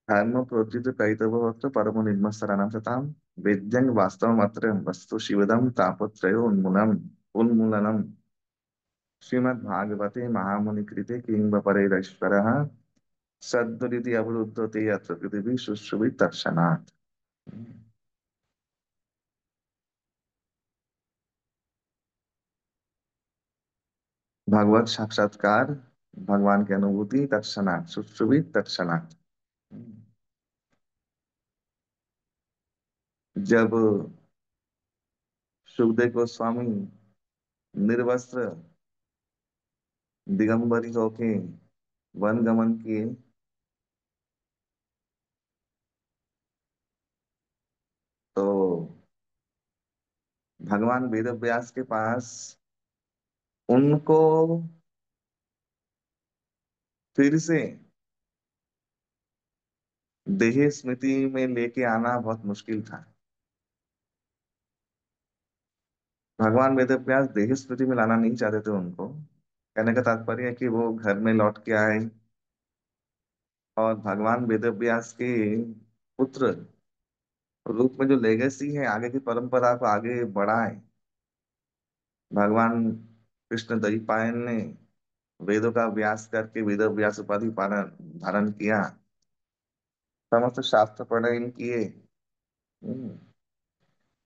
धर्म प्रोद्युत कैतवोऽत्र परमो निर्मत्सराणां सतां वेद्यं वास्तवमत्र वस्तु शिवदं तापत्रयोन्मूलनम् उन्मूलनम् श्रीमद्भागवते महामुनिकृते किं वा परैरीश्वरः सद्गुरिति अवरुद्धो ते यत्र पृथिवी शुश्रुषु तत्क्षणात्। भगवत साक्षात्कार, भगवान की अनुभूति तत्क्षणात्, शुश्रुषु तत्क्षणात्। जब सुखदेव गोस्वामी निर्वस्त्र दिगंबरी होके वन गमन किए, तो भगवान वेद व्यास के पास उनको फिर से देह स्मृति में लेके आना बहुत मुश्किल था। भगवान वेद व्यास देह स्मृति में लाना नहीं चाहते थे उनको। कहने का तात्पर्य है कि वो घर में लौट के आए और भगवान वेद व्यास के पुत्र रूप में जो लेगेसी है, आगे की परंपरा को आगे बढ़ाए। भगवान कृष्ण द्वैपायन ने वेदों का व्यास करके वेद व्यास उपाधि पारण धारण किया, समस्त शास्त्र प्रणयन किए। हम्म,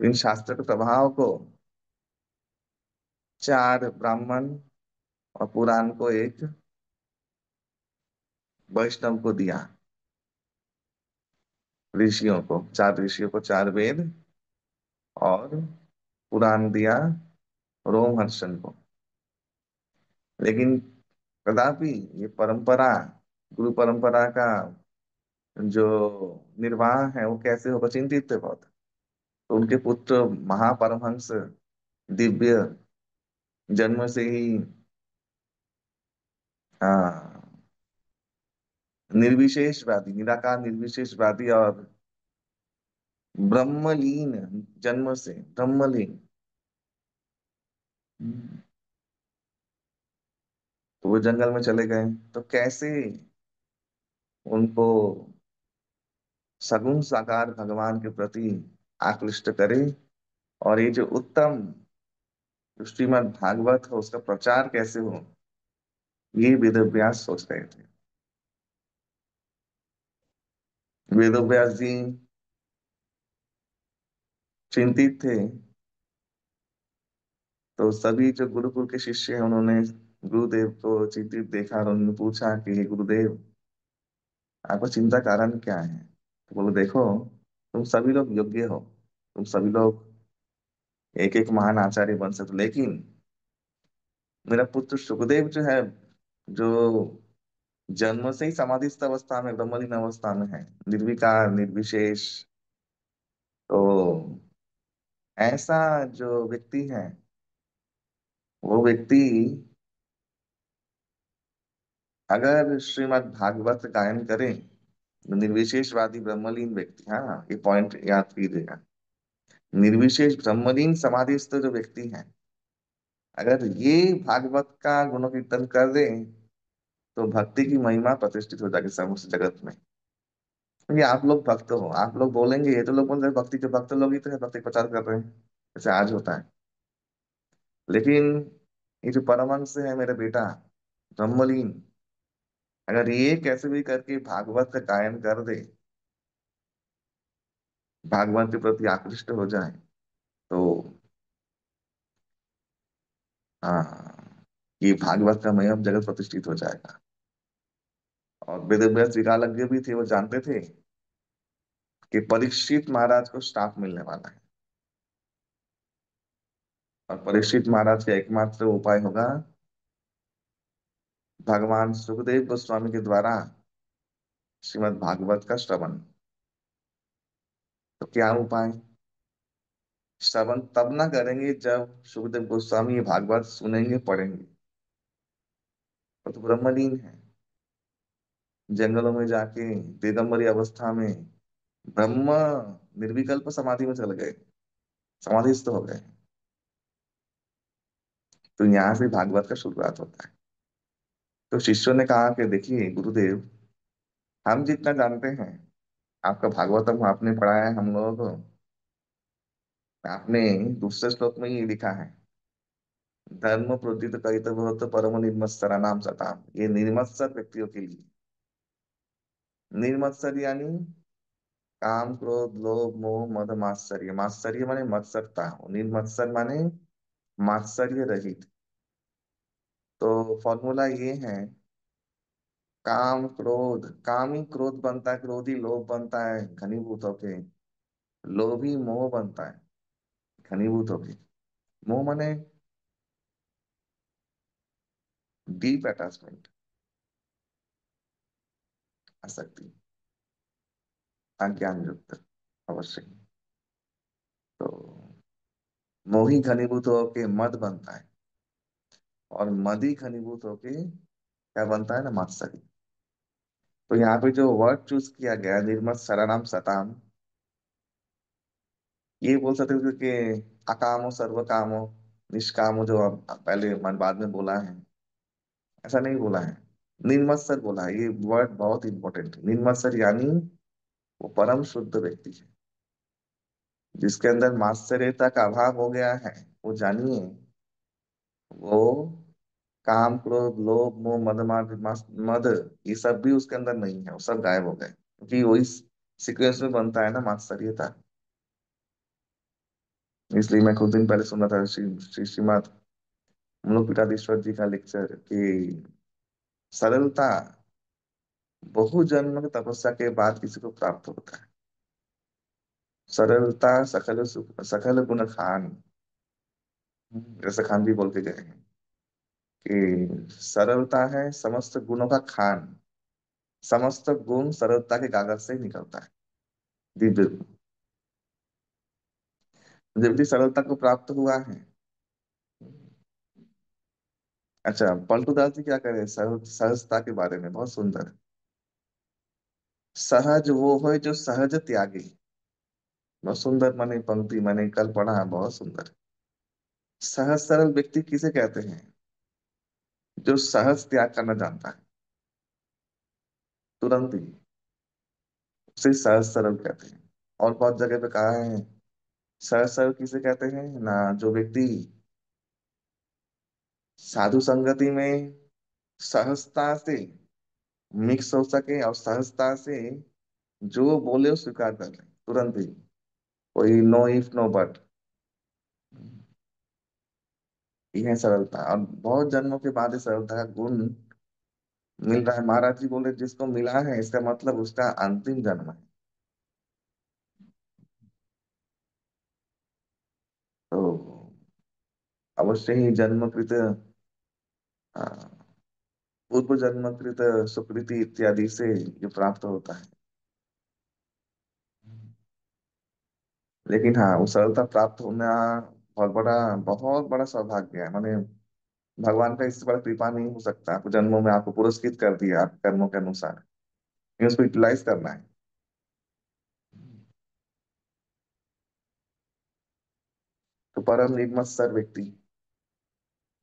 इन शास्त्र के प्रभाव को चार ब्राह्मण और पुराण को एक वैष्णव को दिया। ऋषियों को, चार ऋषियों को चार वेद और पुराण दिया रोमहर्षण को। लेकिन कदापि ये परंपरा, गुरु परंपरा का जो निर्वाह है वो कैसे होगा, चिंतित थे बहुत। तो उनके पुत्र महापरमहंस दिव्य जन्म से ही निर्विशेषवादी, निराकार निर्विशेषवादी और ब्रह्मलीन, जन्म से ब्रह्मलीन। तो वो जंगल में चले गए, तो कैसे उनको सगुण साकार भगवान के प्रति आकृष्ट करे, और ये जो उत्तम जो श्रीमद् भागवत हो उसका प्रचार कैसे हो, ये वेद व्यास सोच रहे थे। वेद व्यास जी चिंतित थे। तो सभी जो गुरुकुल के शिष्य हैं उन्होंने गुरुदेव को चिंतित देखा और उन्होंने पूछा कि हे गुरुदेव, आपका चिंता कारण क्या है? तो बोले देखो, तुम सभी लोग योग्य हो, तुम सभी लोग एक एक महान आचार्य बन सकते हो, लेकिन मेरा पुत्र सुखदेव जो है, जो जन्म से ही समाधिस्थ अवस्था में, ब्रह्मलीन अवस्था में है, निर्विकार निर्विशेष, तो ऐसा जो व्यक्ति है, वो व्यक्ति अगर श्रीमद् भागवत गायन करे, निर्विशेषवादी ब्रह्मलीन व्यक्ति, हाँ ये पॉइंट याद कीजिएगा, निर्विशेष ब्रह्मलीन समाधिस्थ जो व्यक्ति है, अगर ये भागवत का गुणकीर्तन कर दे, तो भक्ति की महिमा प्रतिष्ठित हो जाएगी समस्त जगत में। क्योंकि आप लोग भक्त हो, आप लोग बोलेंगे, ये तो लोग बोल रहे हैं भक्ति के भक्त लोग ही तो है, भक्ति प्रचार कर रहे हैं, जैसे आज होता है। लेकिन ये जो परमहंस है मेरा बेटा ब्रह्मलीन, अगर ये कैसे भी करके भागवत का गायन कर दे, भागवत के प्रति आकृष्ट हो जाए, तो हाँ, ये भागवत का महिमा जगत प्रतिष्ठित हो जाएगा। और वेद व्यास विकालज्ञ भी थे, वो जानते थे कि परीक्षित महाराज को श्राप मिलने वाला है, और परीक्षित महाराज का एकमात्र उपाय होगा भगवान सुखदेव गोस्वामी के द्वारा श्रीमद् भागवत का श्रवण। तो क्या उपाय? श्रवण तब ना करेंगे जब सुखदेव गोस्वामी ये भागवत सुनेंगे पढ़ेंगे। वो तो ब्रह्मलीन है, जंगलों में जाके दिगंबरी अवस्था में ब्रह्म निर्विकल्प समाधि में चले गए, समाधिस्थ हो गए। तो यहाँ से भागवत का शुरुआत होता है। तो शिष्यों ने कहा कि देखिए गुरुदेव, हम जितना जानते हैं आपका भागवतम आपने पढ़ाया है हम लोगों को। आपने दूसरे श्लोक में ये लिखा है, धर्म प्रोद्धित करित बहुत परम निर्मत्सरा नाम सताम, ये निर्मत्सर व्यक्तियों के लिए। निर्मत्सर यानी काम क्रोध लोभ मोह मद मात्सर्य, मात्सर्य माने मत्सरता, निर्मत्सर माने मात्सर्य रहित। तो फॉर्मूला ये है, काम क्रोध, काम ही क्रोध बनता है, क्रोध ही लोभ बनता है घनीभूत होके, लोभ ही मोह बनता है घनीभूत होके। मोह माने डीप अटैचमेंट, आसक्ति, अज्ञान युक्त, अवश्य। तो मोही घनीभूत होके मद बनता है, और मद ही घनीभूत होके क्या बनता है ना, मात्सर्य। तो यहाँ पे जो वर्ड चूज किया गया निर्मत सरानाम सताम, ये बोल सकते हो कि अकामो सर्व कामो निष्कामो, जो अब पहले मन बाद में बोला है, ऐसा नहीं बोला है। निर्मत्सर बोला है, ये वर्ड बहुत इंपॉर्टेंट है। निर्मत्सर यानी वो परम शुद्ध व्यक्ति है, जिसके अंदर मात्सर्यता का अभाव हो गया है। वो जानिए, वो काम क्रोध लोभ मोह मद मद, ये सब भी उसके अंदर नहीं है, वो सब गायब हो गए, क्योंकि वही सीक्वेंस में बनता है ना मात्सर्यता। इसलिए मैं कुछ दिन पहले सुना था श्रीमद मूलपीठाधीश्वर जी का लेक्चर कि सरलता बहु जन्म की तपस्या के बाद किसी को प्राप्त होता है। सरलता सकल सकल गुण खान, जैसे खान भी बोल के गए हैं कि सरलता है समस्त गुणों का खान, समस्त गुण सरलता के कागज से ही निकलता है, दिव्य गुण। जब भी सरलता को प्राप्त हुआ है। अच्छा, पलटू दास जी क्या करे सहजता के बारे में, बहुत सुंदर। सहज वो है जो सहज त्यागी। बहुत सुंदर माने पंक्ति, मैंने कल पढ़ा है, बहुत सुंदर। सहज सरल व्यक्ति किसे कहते हैं? जो सहज त्याग करना जानता है, तुरंत ही, उसे सहज सरल कहते हैं। और बहुत जगह पे कहा है, सहज सरल किसे कहते हैं ना, जो व्यक्ति साधु संगति में सहजता से मिक्स हो सके, और सहजता से जो बोले वो स्वीकार कर ले तुरंत ही, कोई नो इफ नो बट। यह है सरलता, और बहुत जन्मों के बाद ये सरलता का गुण मिल रहा है। महाराज जी बोले जिसको मिला है, इसका मतलब उसका अंतिम जन्म है। तो अवश्य ही जन्मकृत अ, पूर्व जन्मकृत सुकृति इत्यादि से जो प्राप्त होता है। लेकिन हाँ, वो सरलता प्राप्त होना बहुत बड़ा सौभाग्य है। माने भगवान का इससे बड़ा कृपा नहीं हो सकता, आपको जन्मों में आपको पुरस्कृत कर दिया आपके कर्मों के अनुसार, लेकिन उसको यूटिलाइज करना है। तो परम निर्मत्सर व्यक्ति,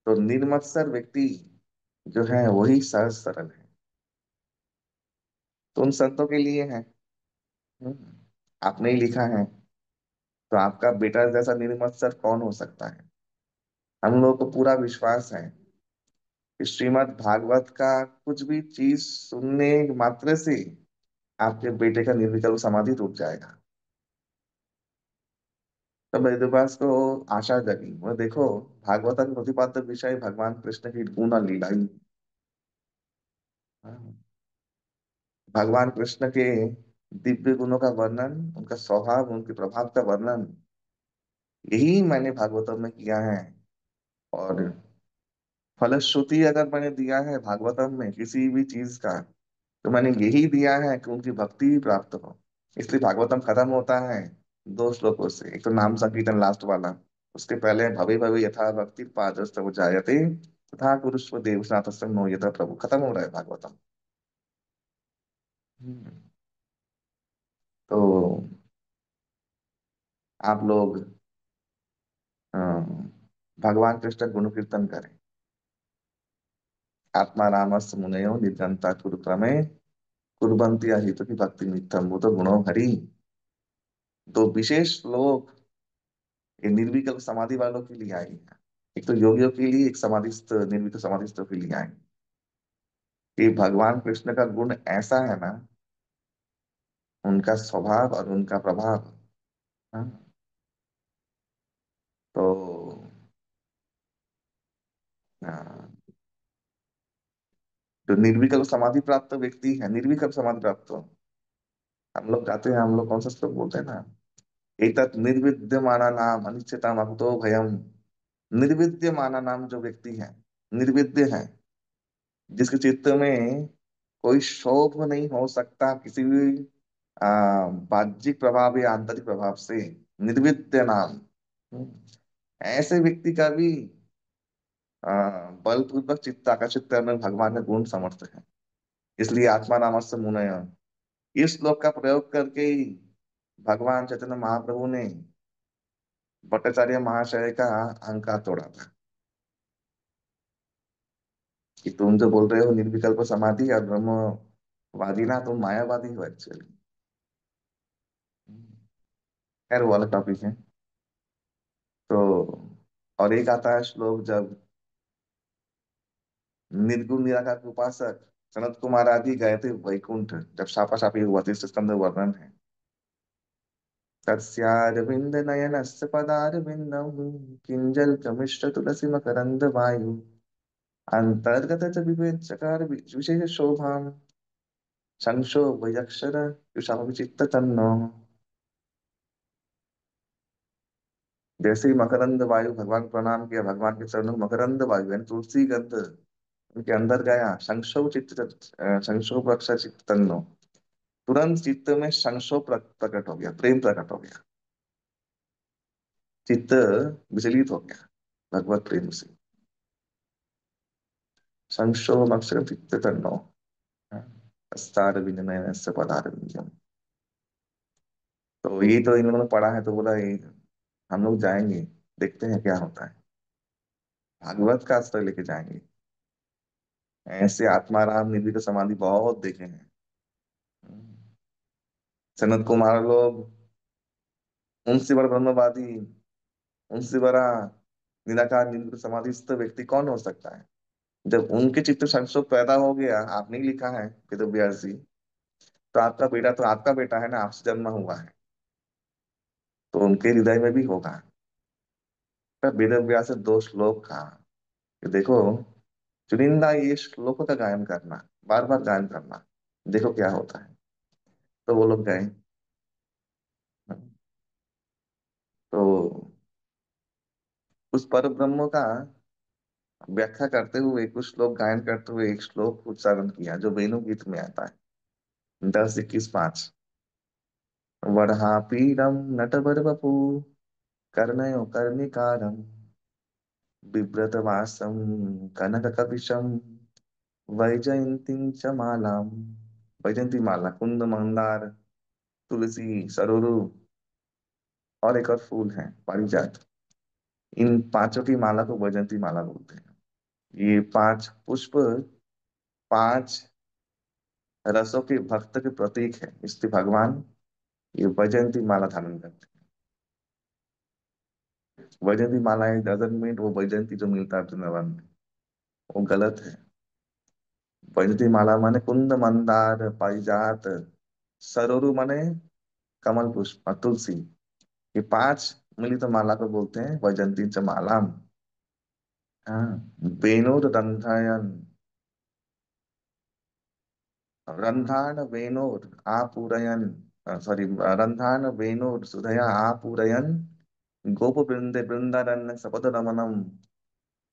तो निर्मत्सर व्यक्ति जो है वही सहज सरल है। तो उन संतों के लिए है। हम्म, आपने ही लिखा है, तो आपका बेटा जैसा निर्मत्सर कौन हो सकता है? हम लोग को पूरा विश्वास है कि श्रीमद् भागवत का कुछ भी चीज सुनने मात्र से आपके बेटे का निर्विकल्प समाधि टूट जाएगा। तो वेदव्यास को आशा जगी, वो देखो, भागवत का प्रतिपाद्य विषय भगवान कृष्ण की गुण और लीला ही। हाँ, भगवान कृष्ण के दिव्य गुणों का वर्णन, उनका स्वभाव, उनके प्रभाव का वर्णन, यही मैंने भागवतम में किया है। और फलश्रुति अगर मैंने दिया है भागवतम में किसी भी चीज का, तो मैंने यही दिया है कि उनकी भक्ति भी प्राप्त हो। इसलिए भागवतम खत्म होता है दो श्लोकों से। एक तो नाम संकीर्तन लास्ट वाला, उसके पहले भवे भवे यथा भक्ति पादस्तव जायते तथा कुरुष्व देवनाथ नो यथा, प्रभु खत्म हो रहा है भागवतम। हम्म। तो आप लोग अ, भगवान कृष्ण गुण कीर्तन करें। आत्मा रामस्य मुनयो निर्गंता कुरु प्रमे कुर्बन्ति अहितो की भक्ति नित्यम, वो तो गुणों हरि। तो विशेष लोग ये निर्विकल्प समाधि वालों के लिए आए हैं। एक तो योगियों के लिए, एक समाधिस्थ निर्विकल्प समाधिस्थों के लिए आए। कि भगवान कृष्ण का गुण ऐसा है ना, उनका स्वभाव और उनका प्रभाव। हाँ, तो हाँ, जो निर्विकल्प समाधि प्राप्त व्यक्ति है, निर्विकल्प समाधि प्राप्त हो, हम लोग कहते हैं, हम लोग कौन सा श्लोक बोलते हैं ना, एतत् निर्विद्यमाना नाम अनिश्चिता मकुतो भयम। निर्विद्यमाना नाम जो व्यक्ति है, निर्विद्य है, जिसके चित्त में कोई शोभ नहीं हो सकता किसी भी बाह्यिक प्रभाव या आंतरिक प्रभाव से, निर्विद्य नाम। हम्म, ऐसे व्यक्ति का भी बलपूर्वक चित्त आकर्षित करने में भगवान का गुण समर्थ है। इसलिए आत्मा नामस्य मुनय, इस श्लोक का प्रयोग करके ही भगवान चैतन्य महाप्रभु ने भट्टाचार्य महाशय का अहंकार तोड़ा था। कि तुम जो बोल रहे हो निर्विकल्प समाधि और ब्रह्मवादी, ना तुम मायावादी हो एक्चुअली। खैर वो वाला टॉपिक है। तो और एक आता है श्लोक, जब निर्गुण निराकार के उपासक सनत कुमार आदि गए थे वैकुंठ, जब शापा शापी हुआ थी, इसके अंदर वर्णन है। तस्यारविंद नयनस्य पदारविंदम किंजल कमिश्र तुलसी मकरंद वायु अंतर्गत च विवेक चकार विशेष शोभाम संक्षोभयक्षर युषाम विचित्त तन्नो। जैसे ही मकरंद वायु, भगवान को प्रणाम किया, भगवान के चरणों में मकरंद वायु यानी तुलसी गंध उनके अंदर गया, संक्षोभ चित्त, संक्षोभ अक्षर चित्त तन्नो, तुरंत चित्त में संक्षोभ प्रकट हो गया, प्रेम प्रकट हो गया, चित्त विचलित हो गया भगवत प्रेम से। संक्षोभ अक्षर चित्त तन्नो, अस्तार विनिमय पदार विनिमय। तो ये तो इन लोगों ने पढ़ा है, तो बोला ये हम लोग जाएंगे, देखते हैं क्या होता है, भागवत का आश्रय लेके जाएंगे। ऐसे आत्माराम निर्विक समाधि बहुत देखे हैं। सनत कुमार लोग, उनसे बड़ा ब्रह्मवादी, उनसे बड़ा निराकार निर्विक समाधिस्थ व्यक्ति कौन हो सकता है। जब उनके चित्त संक्षोभ पैदा हो गया, आपने ही लिखा है वेद व्यास जी, तो आपका बेटा तो आपका बेटा है ना, आपसे जन्म हुआ है, तो उनके हृदय में भी होगा। तब वेद व्यास से दो श्लोक कहा कि देखो, चुनिंदा ये श्लोकों का गायन करना, बार बार गायन करना, देखो क्या होता है। तो वो लोग गए। तो उस पर ब्रह्म का व्याख्या करते हुए, कुछ श्लोक गायन करते हुए, एक श्लोक उच्चारण किया जो वेणु गीत में आता है, 10, 21, 5। वरहापीडम नटवर वपु कर्णयो कर्णिकारं बिभ्रतवासं कनककपिशं वैजयन्तीं च मालाम। वैजयंती माला, कुंद मंदार, तुलसी, सरोरु और एक और फूल है पारिजात, इन पांचों की माला को वैजयंती माला बोलते हैं। ये पांच पुष्प, पांच रसों के भक्त के प्रतीक है, इसलिए भगवान ये वैजयंती माला धारण करते हैं। वैजयंती माला इज डजंट मीन वो वैजयंती जो मिलता है वृंदावन में, वो गलत है। वैजयंती माला माने कुंद मंदार पारिजात, सरोरु माने कमल पुष्प और तुलसी, ये पांच मिली तो माला को बोलते हैं वैजयंती च माला। हाँ, वेणुर रंधायन, रंधान वेणुर आपूरयन, सॉरी, रंधान वेणुर सुधया आपूरयन गोप वृंदे वृंदारण्य सपद रमणम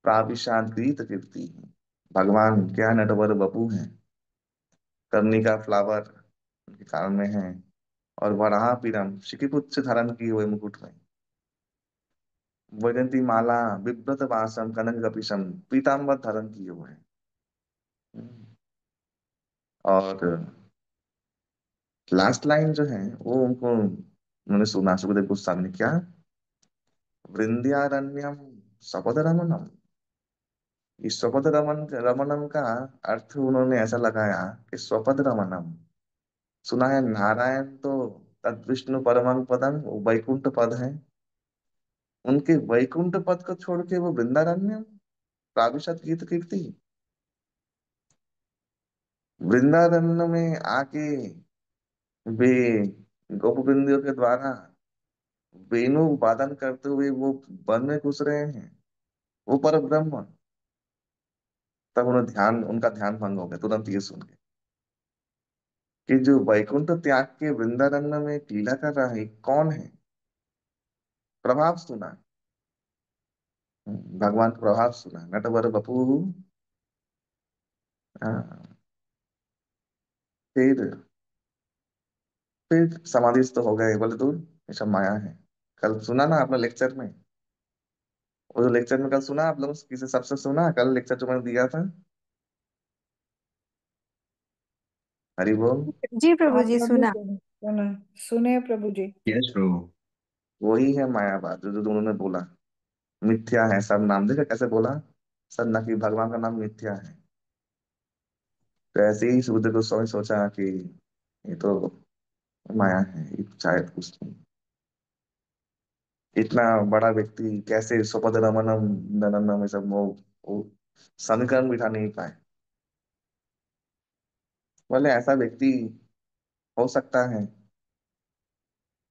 प्राविशात गीत कीर्ति। भगवान क्या नटवर बपू हैं, कर्णिका फ्लावर उनके कान में है, और वराह पीरम शिखिपुच्छ धारण किए हुए मुकुट में, वैजंती माला बिभ्रत वासम कनक कपिशम पीताम्बर धारण किए हुए हैं। और लास्ट लाइन जो है वो उनको उन्होंने सुना, सुखदेव गोस्वामी ने क्या, वृंदारण्यम सपद रमणम। इस स्वपद रमन रमणम का अर्थ उन्होंने ऐसा लगाया कि स्वपद रमणम, सुना है नारायण तो तद विष्णु परमं पदम, वो वैकुंठ पद है। उनके वैकुंठ पद को छोड़ के वो वृंदारण्य प्राविशत गीत कीर्ति, वृंदारण्य में आके वे गोपबिंदियों के द्वारा वेणु वादन करते हुए वो वन में घुस रहे हैं, वो पर ब्रह्म। तब उनका ध्यान भंग हो गया तुरंत ये सुन के कि जो वैकुंठ त्याग के वृंदारण्य में लीला कर रहा है कौन है। प्रभाव सुना, भगवान का प्रभाव सुना, नटवर बपू। हाँ, फिर समाधिस्थ हो गए, बोले दूर ये सब माया है। कल सुना ना आपने लेक्चर में, वो जो लेक्चर में कल सुना आप लोग किसी सबसे सुना, कल लेक्चर जो मैंने दिया था। हरि बोल। जी प्रभु हाँ जी, प्रभु सुना। जी, सुना, सुने प्रभु जी। यस प्रभु। वही है मायावाद जो उन्होंने बोला, मिथ्या है सब नाम, देखा कैसे बोला, सब न कि भगवान का नाम मिथ्या है। तो ऐसे ही सुखदेव गोस्वामी सोचा कि ये तो माया है, ये शायद कुछ नहीं। इतना बड़ा व्यक्ति कैसे स्वपद रमनम नननम ये सब वो समीकरण बिठा नहीं पाए। बोले ऐसा व्यक्ति हो सकता है,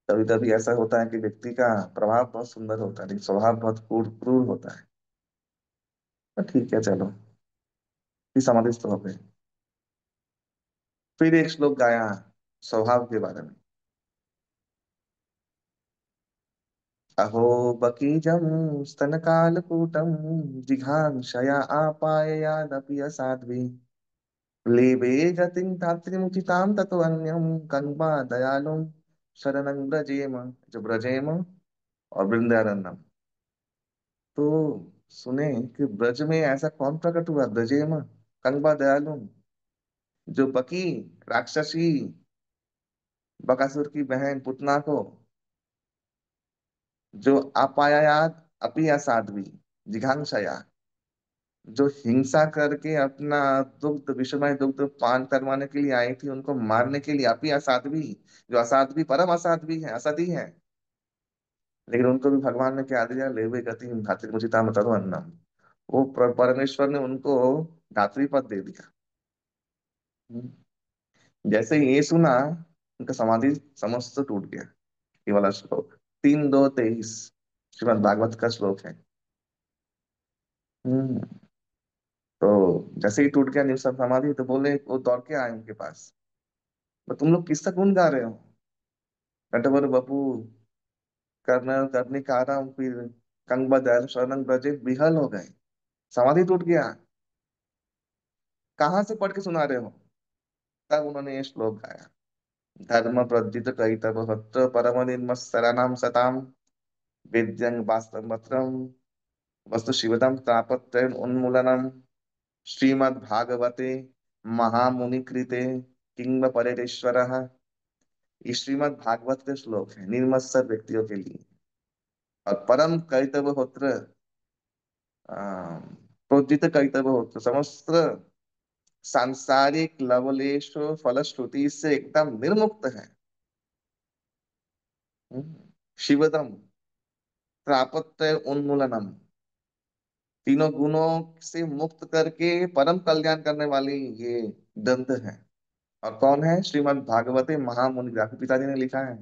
कभी कभी ऐसा होता है कि व्यक्ति का प्रभाव बहुत सुंदर होता है लेकिन स्वभाव बहुत क्रूर क्रूर होता है। तो ठीक है चलो, फिर समाधिस्थ हो गए। फिर एक श्लोक गाया स्वभाव के बारे में। अहो बकीजं स्तनकालकूटं जिघांसया आपाययादपि असाध्वी लेभे गतिं धात्रीमुचितां ततोऽन्यं कं वा दयालुं शरणं व्रजेम। जो ब्रजेम और वृंदारण्यम, तो सुने कि ब्रज में ऐसा कौन प्रकट हुआ, ब्रजेम कं वा दयालुं, जो बकी राक्षसी बकासुर की बहन पुतना को, जो अपायात अपि असाध्वी जिघांसया, जो हिंसा करके अपना दुग्ध विषमय दुग्ध पान करवाने के लिए आई थी उनको मारने के लिए, अपी असाध्वी, जो असाध्वी परम असाध्वी है, असती है, लेकिन उनको भी भगवान ने क्या दिया, लेवे गति धात्री मुचिता मतरो अन्नम, वो परमेश्वर ने उनको धात्री पद दे दिया। जैसे ही ये सुना उनका समाधि समस्त टूट गया। ये वाला श्लोक 3-2-23 श्रीमद् भागवत का श्लोक है। हम्म। तो जैसे ही टूट गया निवसन समाधि, तो बोले, वो दौड़ के आए उनके पास, तो तुम लोग किसका गुण गा रहे हो, नटवर बपू करना करने का आराम, फिर कंग बदल शरणं ब्रजे विहल हो गए, समाधि टूट गया, कहाँ से पढ़ के सुना रहे हो। तब उन्होंने ये श्लोक गाया, धर्म प्रज्जित कैतव हत्र परम निर्मत्सराणाम सताम वेद्यं वास्तवत्रम वस्तु शिवदम तापत्रय उन्मूलनम श्रीमद् भागवते महामुनि कृते किंग परेश्वर। ये श्रीमद् भागवत के श्लोक है निर्मत्सर व्यक्तियों के लिए। और परम कैतव होत्र प्रोदित कैतव होत्र समस्त सांसारिक लवलेश फलश्रुति से एकदम निर्मुक्त है। शिवदम त्रापत्य उन्मूलनम, तीनों गुणों से मुक्त करके परम कल्याण करने वाली ये दंत है। और कौन है, श्रीमद् भागवते महामुनि, आपके पिताजी ने लिखा है,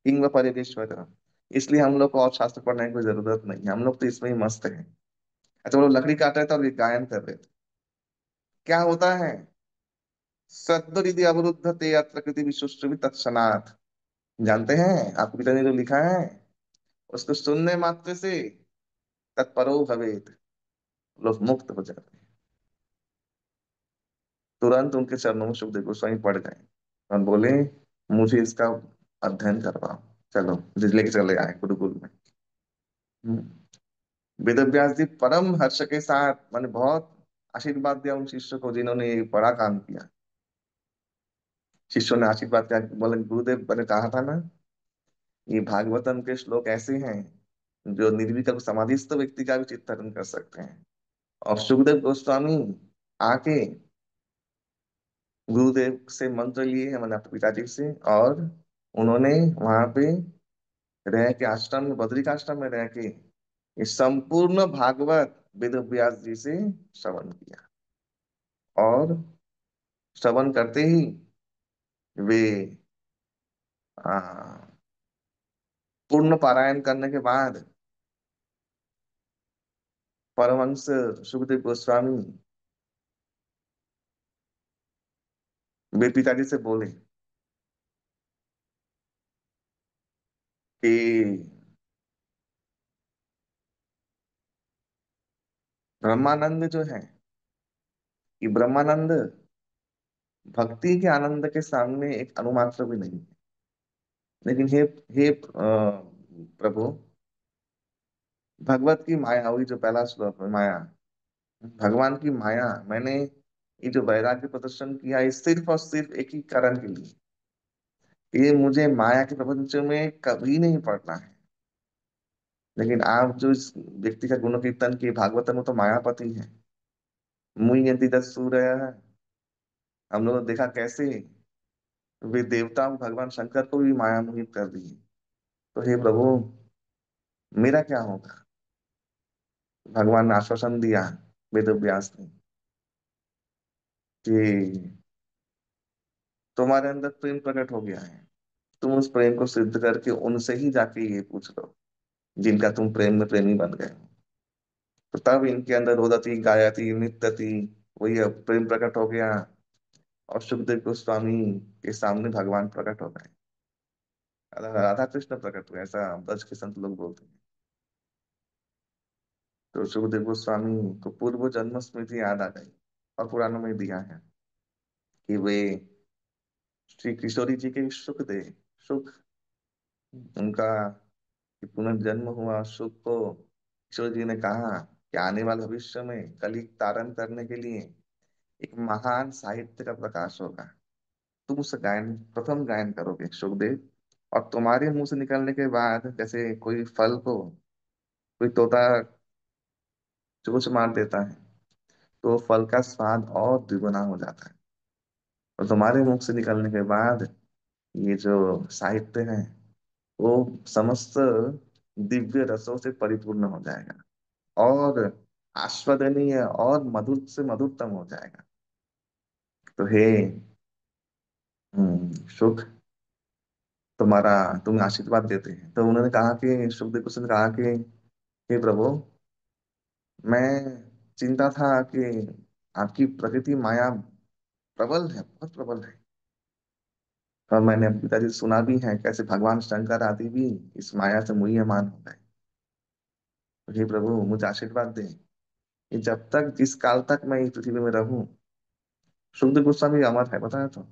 किंग परिदेश्वर। इसलिए हम लोग को और शास्त्र पढ़ने की कोई जरूरत नहीं है, हम लोग तो इसमें ही मस्त है। अच्छा, वो लोग लकड़ी काट रहे थे और ये गायन कर रहे थे। क्या होता है, सद्दरिदि अवरुद्ध ते अत्र कृति विश्वश्री तत्क्षणात्, जानते हैं आपके पिता ने जो लिखा है, उसको सुनने मात्र से तत्परो भवेत, लोग मुक्त हो जाते हैं। तुरंत उनके चरणों में सुखदेव गोस्वामी पड़ गए और बोले, मुझे इसका अध्ययन करवाओ, चलो लेके चले आए गुरुकुल में। हम्म। वेदव्यास जी परम हर्ष के साथ मैंने बहुत आशीर्वाद दिया उन शिष्यों को जिन्होंने ये बड़ा काम किया। शिष्यों ने आशीर्वाद दिया, बोले गुरुदेव मैंने कहा था ना, ये भागवतम के श्लोक ऐसे हैं जो निर्विकल्प समाधिस्थ व्यक्ति का भी चित्तन कर सकते हैं। और सुखदेव गोस्वामी आके गुरुदेव से मंत्र लिए हैं, मैंने अपने पिताजी से। और उन्होंने वहां पे रह के, आश्रम में, बद्रिक आश्रम में रह के, ये संपूर्ण भागवत वेद व्यास जी से श्रवण किया। और श्रवण करते ही वे आ, पूर्ण पारायण करने के बाद परमहंस सुखदेव गोस्वामी वे पिताजी से बोले कि ब्रह्मानंद जो है, कि ब्रह्मानंद भक्ति के आनंद के सामने एक अणुमात्र भी नहीं है। लेकिन हे प्रभु, भगवत की माया हुई, जो पहला श्लोक है, माया, भगवान की माया, मैंने ये जो वैराग्य प्रदर्शन किया है सिर्फ और सिर्फ एक ही कारण के लिए, ये मुझे माया के प्रपंच में कभी नहीं पड़ना है। लेकिन आप जो इस व्यक्ति का गुण कीर्तन किए भागवतम, वो तो मायापति है। मुई यदि दस सूर्य है, हम लोगों ने देखा कैसे वे देवताओं, भगवान शंकर को भी माया मोहित कर दिए। तो हे प्रभु, मेरा क्या होगा? भगवान ने आश्वासन दिया वेद व्यास ने कि तुम्हारे अंदर प्रेम प्रकट हो गया है, तुम उस प्रेम को सिद्ध करके उनसे ही जाके ये पूछ लो जिनका तुम प्रेम में प्रेमी बन गए हो। तो तब इनके अंदर रोदती गायती नृत्यति, वही अब प्रेम प्रकट हो गया। और सुखदेव गोस्वामी के सामने भगवान प्रकट हो गए, राधा कृष्ण प्रकट हुए, ऐसा ब्रज के संत लोग बोलते हैं। तो सुखदेव गोस्वामी को पूर्व जन्म स्मृति याद आ गई, और पुराणों में दिया है कि वे श्री किशोरी जी के सुख, उनका कि पुनर्जन्म हुआ सुख को किशोर जी ने कहा कि आने वाले भविष्य में कलयुग तारण करने के लिए एक महान साहित्य का प्रकाश होगा। तुम उस गायन, प्रथम गायन करोगे सुखदेव। और तुम्हारे मुंह से निकलने के बाद, जैसे कोई फल को कोई तोता चोंच मार देता है, तो वो फल का स्वाद और द्विगुना हो जाता है। और तुम्हारे मुख से निकलने के बाद ये जो साहित्य है, वो समस्त दिव्य रसों से परिपूर्ण हो जाएगा, और आस्वादनीय और मधुर से मधुरतम हो जाएगा। तो हे सुख, तुम्हारा, तुम्हें आशीर्वाद देते हैं। तो उन्होंने कहा कि सुखदेव गोस्वामी ने कहा कि हे प्रभु, मैं चिंता था कि आपकी प्रकृति माया प्रबल है, बहुत प्रबल है। और मैंने अपने पिताजी से सुना भी है कैसे भगवान शंकर आदि भी इस माया से मुह्यमान हो गए। तो हे प्रभु, मुझे आशीर्वाद दें कि जब तक, जिस काल तक मैं इस पृथ्वी में रहूं, सुखदेव गोस्वामी अमर है, बताया तो,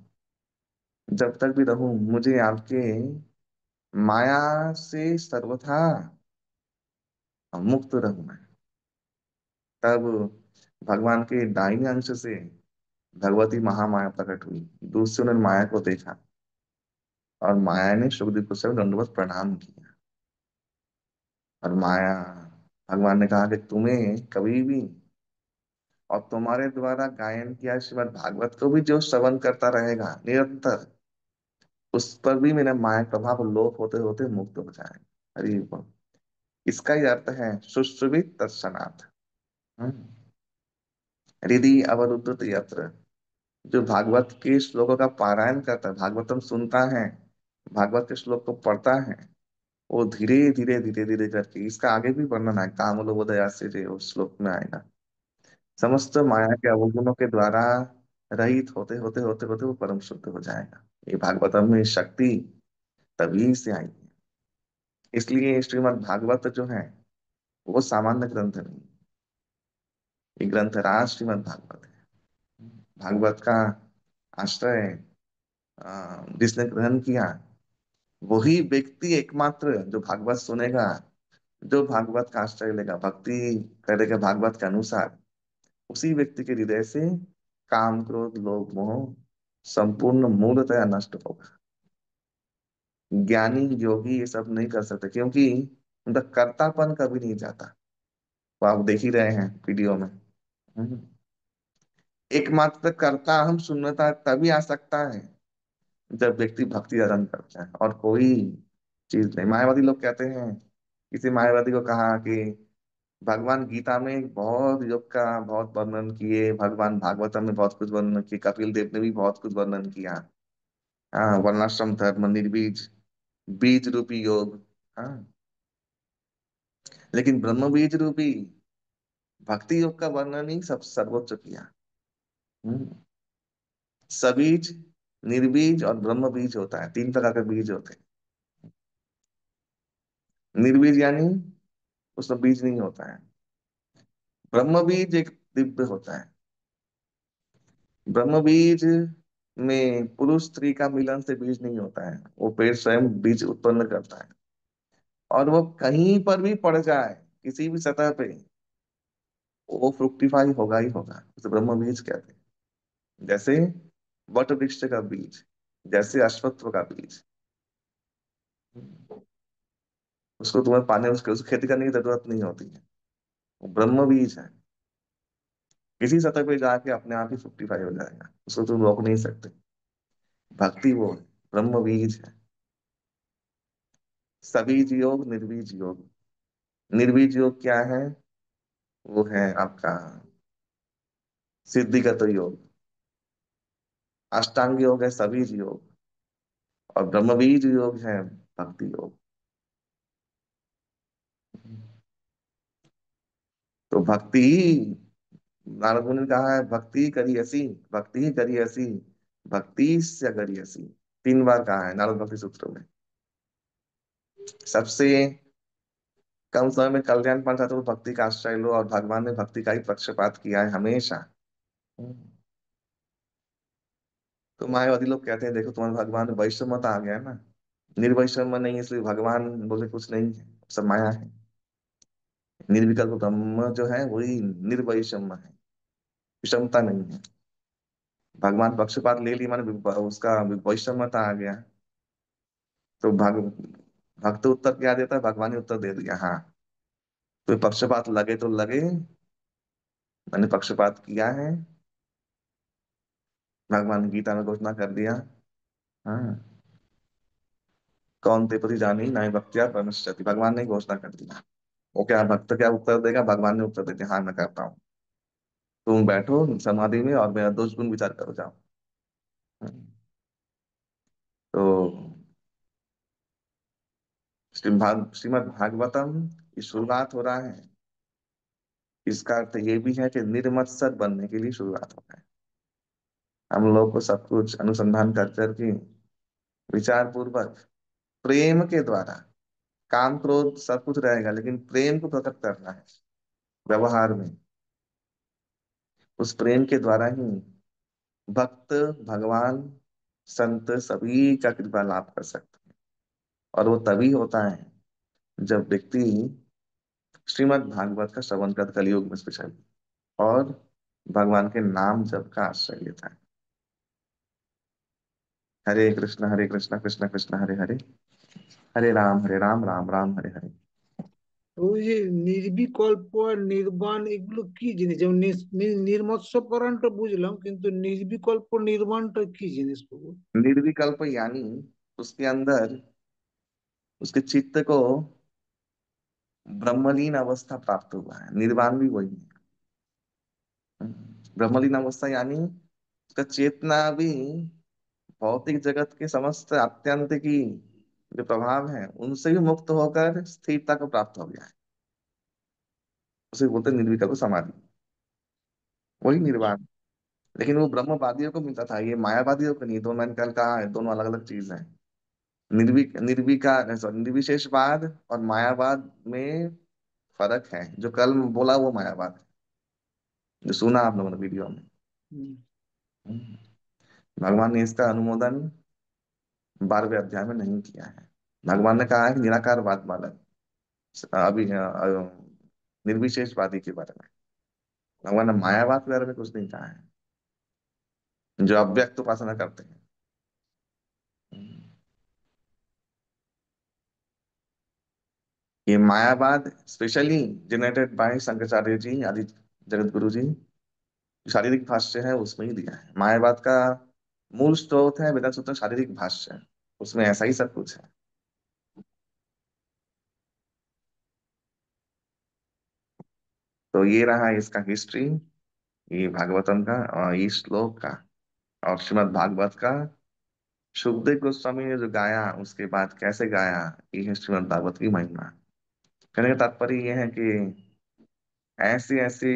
जब तक भी रहूं मुझे आपके माया से सर्वथा मुक्त रहूं मैं। तब भगवान के दाहिने अंश से भगवती महामाया प्रकट हुई, दूसरे ने माया को देखा, और माया ने सुखदेव को सब दंडवत प्रणाम किया। और माया, भगवान ने कहा कि तुम्हें कभी भी, और तुम्हारे द्वारा गायन किया श्रीमद् भागवत को भी जो श्रवण करता रहेगा निरंतर, उस पर भी मेरा माया प्रभाव लोप होते होते मुक्त हो जाएगा। हरि बोल। इसका ही अर्थ है सुश्रुभित तत्सनाथ। हम्म। हृदि अवरुद्ध यत्र, जो भागवत के श्लोकों का पारायण करता है, भागवतम सुनता है, भागवत के श्लोक को पढ़ता है, वो धीरे धीरे धीरे धीरे करके, इसका आगे भी वर्णन है, काम लोभोदया से जो उस श्लोक में आएगा, समस्त माया के अवगुणों के द्वारा रहित होते होते होते होते वो परम शुद्ध हो जाएगा। ये भागवतम में शक्ति तभी से आई है। इसलिए श्रीमद् भागवत जो है वो सामान्य ग्रंथ नहीं, ये ग्रंथ राज श्रीमद् भागवत है। भागवत का आश्रय जिसने ग्रहण किया, वही व्यक्ति एकमात्र जो भागवत सुनेगा, जो भागवत का आश्रय लेगा, भक्ति करेगा भागवत के अनुसार, उसी व्यक्ति के हृदय से काम क्रोध लोभ मोह संपूर्ण मूलतया नष्ट होगा। ज्ञानी योगी ये सब नहीं कर सकते, क्योंकि उनका कर्तापन कभी नहीं जाता। वो आप देख ही रहे हैं वीडियो में। हम्म। एकमात्र कर्ता हम शून्यता तभी आ सकता है जब व्यक्ति भक्ति आरंभ करता है, और कोई चीज नहीं। मायावादी लोग कहते हैं, किसी मायावादी को कहा कि भगवान गीता में बहुत योग का बहुत वर्णन किए, भगवान भागवतम में बहुत कुछ वर्णन किए, कपिल देव ने भी बहुत कुछ वर्णन किया। हाँ, वर्णाश्रम धर्म, निर्बीज, बीज रूपी योग। हाँ, लेकिन ब्रह्म बीज रूपी भक्ति योग का वर्णन ही सब सर्वोच्च किया। हम्म, सबीज, निर्बीज और ब्रह्म बीज होता है, तीन प्रकार के बीज होते हैं। निर्बीज यानी उसमें बीज नहीं होता है। ब्रह्म बीज एक दिव्य होता है। ब्रह्म बीज में पुरुष स्त्री का मिलन से बीज नहीं होता है, वो पेड़ स्वयं बीज उत्पन्न करता है। और वो कहीं पर भी पड़ जाए, किसी भी सतह पे, वो फ्रुक्टिफाई होगा ही होगा, उसे ब्रह्म बीज कहते हैं। जैसे वट वृक्ष का बीज, जैसे अश्वत्थ का बीज। उसको तुम्हें पाने, उसकी खेती करने की जरूरत नहीं होती है, वो ब्रह्म बीज है। किसी सतह पे जाके अपने आप ही फ्रुक्टिफाई हो जाएगा, उसको तुम रोक नहीं सकते। भक्ति वो है, ब्रह्म बीज है। सबीज योग, निर्बीज योग। निर्बीज योग क्या है? वो है आपका सिद्धिगत योग। अष्टांग योग है सबीज योग, और ब्रह्म बीज योग है भक्ति योग। तो भक्ति ही, नारद मुनि ने कहा है, भक्ति करी ऐसी, भक्ति ही करी ऐसी, भक्ति से करी ऐसी। तीन बार कहा है नारद भक्ति सूत्र में। सबसे कम समय में कल्याण पाना चाहते हो तो भक्ति का आश्रय लो, और भगवान ने भक्ति का ही पक्षपात किया है हमेशा। तो मायावादी लोग कहते हैं, देखो तुम्हारे भगवान में वैषम्यता आ गया है ना। निर्वैषम्य नहीं, इसलिए भगवान बोले कुछ नहीं है, सब माया है। निर्विकल्प ब्रह्म जो है वही निर्वैषम्य है, विषमता नहीं है। भगवान पक्षपात ले ली माने उसका वैषम्यता आ गया। तो भक्त उत्तर क्या देता है? भगवान ने उत्तर दे दिया, हाँ तो पक्षपात लगे तो लगे, मैंने पक्षपात किया है। भगवान ने गीता में घोषणा कर दिया। हाँ, कौन ते प्रति जानी ना भक्तिया परमश्चति, भगवान ने घोषणा कर दिया। वो क्या भक्त क्या उत्तर देगा? भगवान ने उत्तर दे दिया, हाँ मैं करता हूँ। तुम बैठो समाधि में और मेरा दोष गुण विचार करो, जाओ। तो श्रीमद् भागवतम की शुरुआत हो रहा है, इसका अर्थ ये भी है कि निर्मत्सर बनने के लिए शुरुआत हो रहा है। हम लोग को सब कुछ अनुसंधान कर करके, विचार पूर्वक, प्रेम के द्वारा, काम क्रोध सब कुछ रहेगा लेकिन प्रेम को प्रकट करना है व्यवहार में। उस प्रेम के द्वारा ही भक्त, भगवान, संत सभी का कृपा लाभ कर सकते हैं। और वो तभी होता है जब व्यक्ति श्रीमद् भागवत का श्रवण कर, कलयुग में स्पेशली, और भगवान के नाम जप का आश्रय लेता है। हरे कृष्ण कृष्ण कृष्ण हरे हरे, हरे राम राम राम हरे हरे। ওই যে নির্বিকল্প আর নির্বাণ এগুলো কি জিনিস? যেমন নির্মৎস্যকরণটা বুঝলাম, কিন্তু নির্বিকল্প নির্বাণটা কি জিনিস প্রভু? निर्विकल्प यानी उसके अंदर, उसके चित्त को ब्रह्मलीन अवस्था प्राप्त हुआ है। निर्वाण भी वही है। ब्रह्मलीन अवस्था यानी उसका चेतना भी भौतिक जगत के समस्त अत्यंत की जो प्रभाव है उनसे भी मुक्त होकर स्थिरता को प्राप्त हो गया है। उसे बोलते हैं निर्विकल्प समाधि, वही निर्वाण। लेकिन वो ब्रह्मवादियों को मिलता था, ये मायावादियों को नहीं। दोनों, मैंने कल कहा है, दोनों अलग अलग चीज है। निर्विकार, सॉरी, निर्विशेषवाद और मायावाद में फर्क है। जो कल बोला वो मायावाद है, जो सुना आप लोगों ने वीडियो में। হুম। भगवान ने इसका अनुमोदन 12वें अध्याय में नहीं किया है। भगवान ने कहा है कि निराकारवाद बालक, अभी निर्विशेषवादी के बारे में। भगवान ने मायावाद के बारे में कुछ नहीं कहा है, जो अव्यक्त उपासना करते हैं। ये मायावाद specially generated by Shankaracharya ji आदि, जगत गुरु जी। शारीरिक भाष्य है उसमें ही दिया है। मायावाद का मूल स्रोत है वेदांत सूत्र शारीरिक भाष्य, उसमें ऐसा ही सब कुछ है। तो ये रहा इसका हिस्ट्री, ये भागवतम का और ये श्लोक का और श्रीमद् भागवत का। सुखदेव गोस्वामी ने जो गाया उसके बाद कैसे गाया, ये है श्रीमद् भागवत की महिमा। कहने का तात्पर्य ये है कि ऐसे ऐसे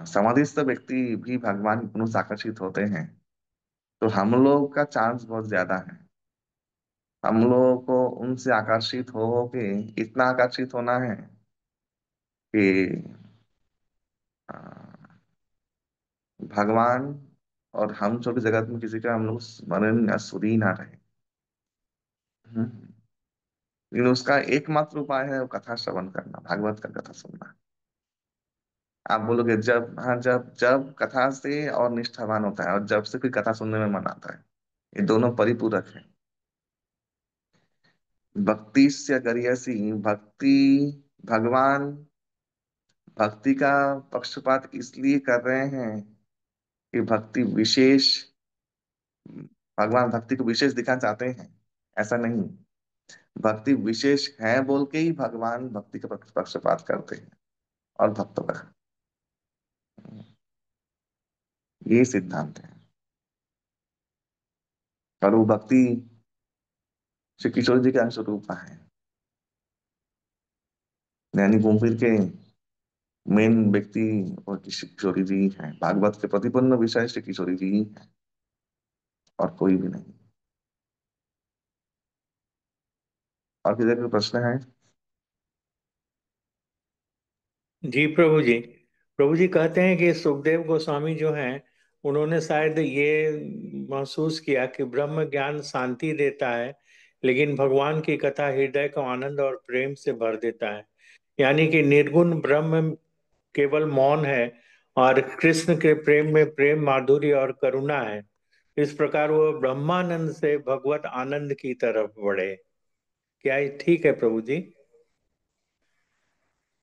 समाधिस्थ व्यक्ति भी भगवान की पुनः आकर्षित होते हैं। तो हम लोग का चांस बहुत ज्यादा है, हम लोगों को उनसे आकर्षित हो के इतना आकर्षित होना है कि अ, भगवान और हम छोटे जगत में किसी का हम लोग स्मरण या सुध ही ना रहे। हम्म। लेकिन उसका एकमात्र उपाय है वो कथा श्रवण करना, भागवत का कथा सुनना। आप बोलोगे जब, हाँ, जब जब कथा से और निष्ठावान होता है और जब से कोई कथा सुनने में मन आता है, ये दोनों परिपूरक है। भक्ति से गरियसी भक्ति, भगवान भक्ति का पक्षपात इसलिए कर रहे हैं कि भक्ति विशेष, भगवान भक्ति को विशेष दिखाना चाहते हैं, ऐसा नहीं। भक्ति विशेष है बोल के ही भगवान भक्ति का पक्षपात करते हैं और भक्तों का, ये सिद्धांत है। और वो भक्ति श्री किशोर जी के अंश रूपा है, यानी घूम फिर के मेन व्यक्ति और किशोरी जी हैं। भागवत के प्रतिपन्न विषय श्री किशोरी जी ही हैं और कोई भी नहीं। और किसी कोई प्रश्न है? जी प्रभु जी। प्रभु जी कहते हैं कि सुखदेव गोस्वामी जो हैं उन्होंने शायद ये महसूस किया कि ब्रह्म ज्ञान शांति देता है, लेकिन भगवान की कथा हृदय को आनंद और प्रेम से भर देता है। यानी कि निर्गुण ब्रह्म केवल मौन है और कृष्ण के प्रेम में प्रेम माधुर्य और करुणा है। इस प्रकार वो ब्रह्मानंद से भगवत आनंद की तरफ बढ़े। क्या ये ठीक है प्रभु जी? हाँ,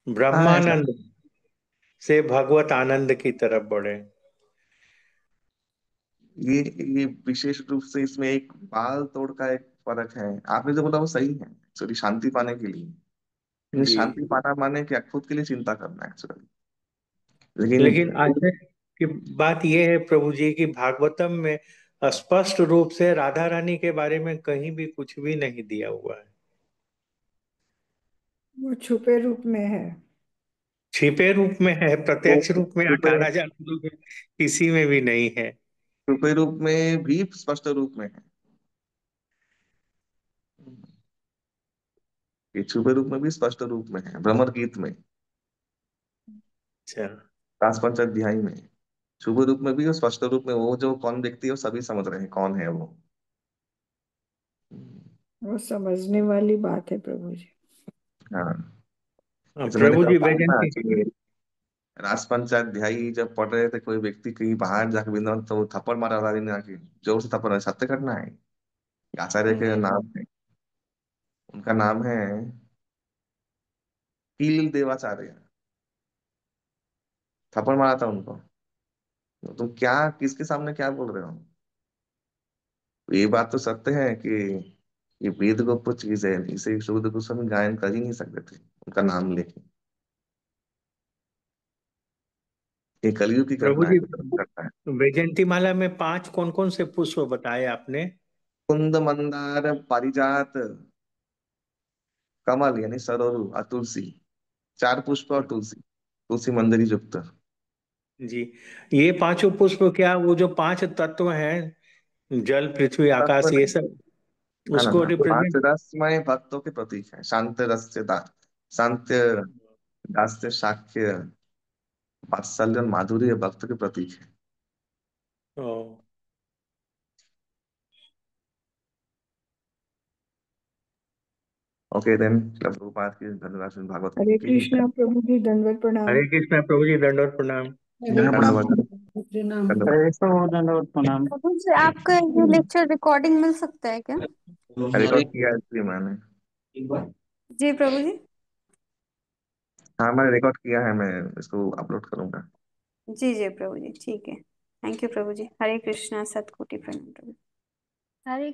ऐसा ब्रह्मानंद से भगवत आनंद की तरफ बढ़े। ये ये विशेष रूप से इसमें एक बाल तोड़ का एक फर्क है। आपने जो बोला वो सही है एक्चुअली, शांति पाने के लिए। लेकिन जी। शांति पाना माने क्या, खुद के लिए चिंता करना एक्चुअली। लेकिन लेकिन आश्चर्य की बात यह है प्रभु जी कि भागवतम में स्पष्ट रूप से राधा रानी के बारे में कहीं भी कुछ भी नहीं दिया हुआ है। वो छुपे रूप में है। छिपे रूप में है, वो प्रत्यक्ष रूप में रुपए 18,000 लोग हैं, किसी में भी नहीं है। रुपए रूप में भी स्पष्ट रूप में है, ये छुपे रूप में भी स्पष्ट रूप में है। भ्रमर गीत में, अच्छा। दास पंचाध्यायी में छुपे रूप में भी और स्पष्ट रूप में, वो जो कौन व्यक्ति है वो सभी समझ रहे हैं कौन है वो। वो समझने वाली बात है प्रभु जी। हाँ, जैसे मैंने प्रभु कल जी कहा ना वैजंती। कि रास पंचाध्यायी जब पढ़ रहे थे, कोई व्यक्ति कहीं बाहर जाकर वृंदावन, तो वो थप्पड़ मारा रानी ने आके, जोर से थप्पड़ मारा। सत्य घटना है, ये आचार्य के हम्म। नाम है, उनका नाम है कील देवाचार्य। थप्पड़ मारा था उनको। तो तुम क्या, किसके सामने क्या बोल रहे हो? ये बात तो सत्य है कि ये वेद गोप्य चीज है, इसे शुद्ध गोस्वामी गायन कर ही नहीं सकते थे उनका नाम लेके। ये कलयुग की प्रभु घटना है, जी घटना है। वैजंती माला में 5 कौन कौन से पुष्प बताए आपने? कुंद, मंदार, पारिजात, कमल यानी सरोरु और तुलसी। 4 पुष्प और तुलसी, तुलसी मंजरी युक्त। जी। ये पांचों पुष्प क्या वो जो 5 तत्व हैं, जल पृथ्वी तत्व आकाश, ये नहीं, सब ना ना उसको ना, 5 रिप्रेजेंट? रसमय भक्तों के प्रतीक है। शांत रस्य शांत, दास्य, शाक्य, वात्सल्य, माधुर्य भक्त के प्रतीक है। ओ। ओके देन, प्रभुपाद की धन्यवाद, श्रीमद् भागवत हरे की कृष्णा प्रभु जी, दंडवत प्रणाम। हरे कृष्णा प्रभु जी, दंडवत प्रणाम। प्रणाम धन्यवाद। प्रणाम। धन्यवाद। हरे कृष्ण दंडवत प्रणाम। प्रभु जी आपका ये लेक्चर रिकॉर्डिंग मिल सकता है क्या? रिकॉर्ड किया है इसलिए मैंने, जी प्रभु जी। हाँ मैंने रिकॉर्ड किया है, मैं इसको अपलोड करूंगा। जी जी प्रभु जी, ठीक है। थैंक यू प्रभु जी। हरे कृष्णा, सतकोटि प्रणाम प्रभु। हरे